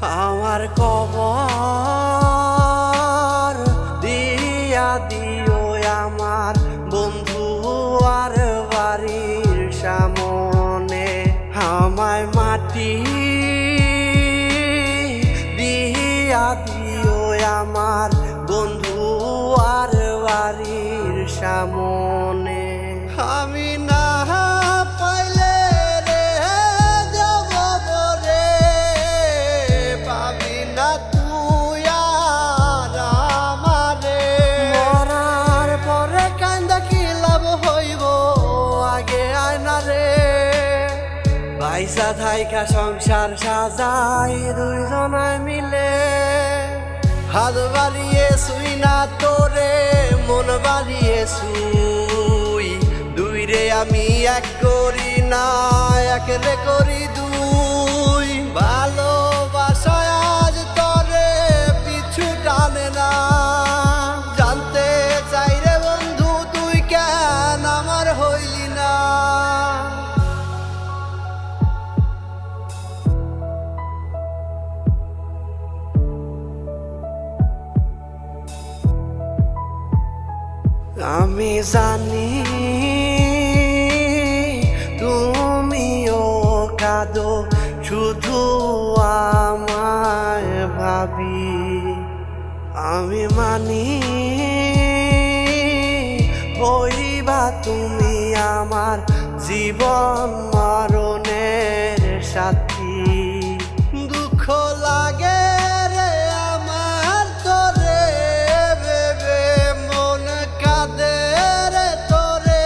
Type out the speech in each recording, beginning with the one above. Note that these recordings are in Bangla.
আমার কবর দিয়া দিও আমার বন্ধু আর বাড়ির সামনে, আমায় মাটি দিয়া দিও আমার বন্ধু আর বাড়ির সামনে। আমি না পাইলে রে যাব বরে, পাবি না তুই আর আমারে। মরার পরে কান্দা কি লাভ হইব, আগে আয়না রে। পয়সা থাইকা সংসার সাজাই দুইজনায় মিলে, হাত বাড়িয়ে শুই না তোরে, মন বাড়িয়ে শুই। দুই রে আমি এক করি না, এক রে করি দুই। ভালোবাসায় আজ তোরে পিছু টানে না, জানতে চাই রে বন্ধু তুই কেন আমার হইলি না। আমি জানি তুমিও কাঁদো, শুধু আমায় ভাবি। আমি মানি হইবা তুমি আমার জীবন মরণের সাথী। দুঃখ লাগে রে আমার তোরে ভেবে, মন কাঁদে রে তোরে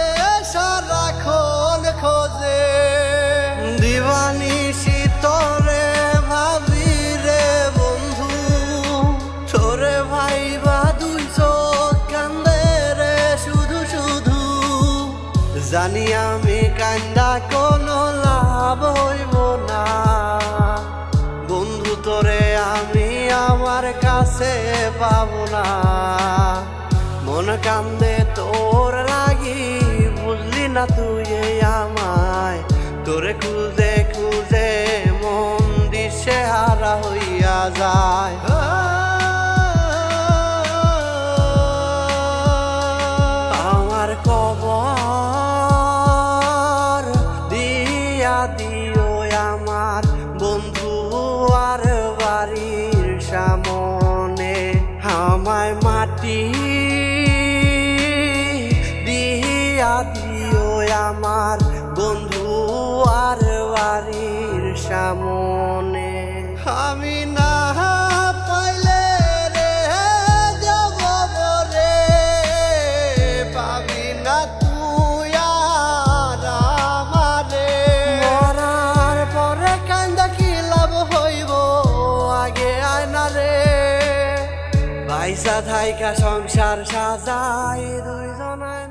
সারাক্ষণ খোঁজে। দিবানিশি তোরে ভাবি রে বন্ধু, তোরে ভাইবা দুই চোখ কান্দে রে শুধু শুধু। জানি আমি কান্দা কোনো লাভ হইব না, বন্ধু তোরে আমি আমার কাছে পাবো না। মন কান্দে তোর লাগি, বুঝলি না তুই আমায়। তোরে খুঁজে খুঁজে মন দিশে হারা হইয়া যায়। আমার কবর দিয়া দিও আমার বন্ধু আর বাড়ির সামনে, আমায় মাটি দিয়া দিও আমার বন্ধু আর বাড়ির সামনে। আমি না পাইলে রে যাব বরে, পাবি না তুই আর আমারে। মরার পরে কান্দা কি লাভ হইব, আগে আয়না রে। পয়সা থাইকা সংসার সাজাই দুইজনায়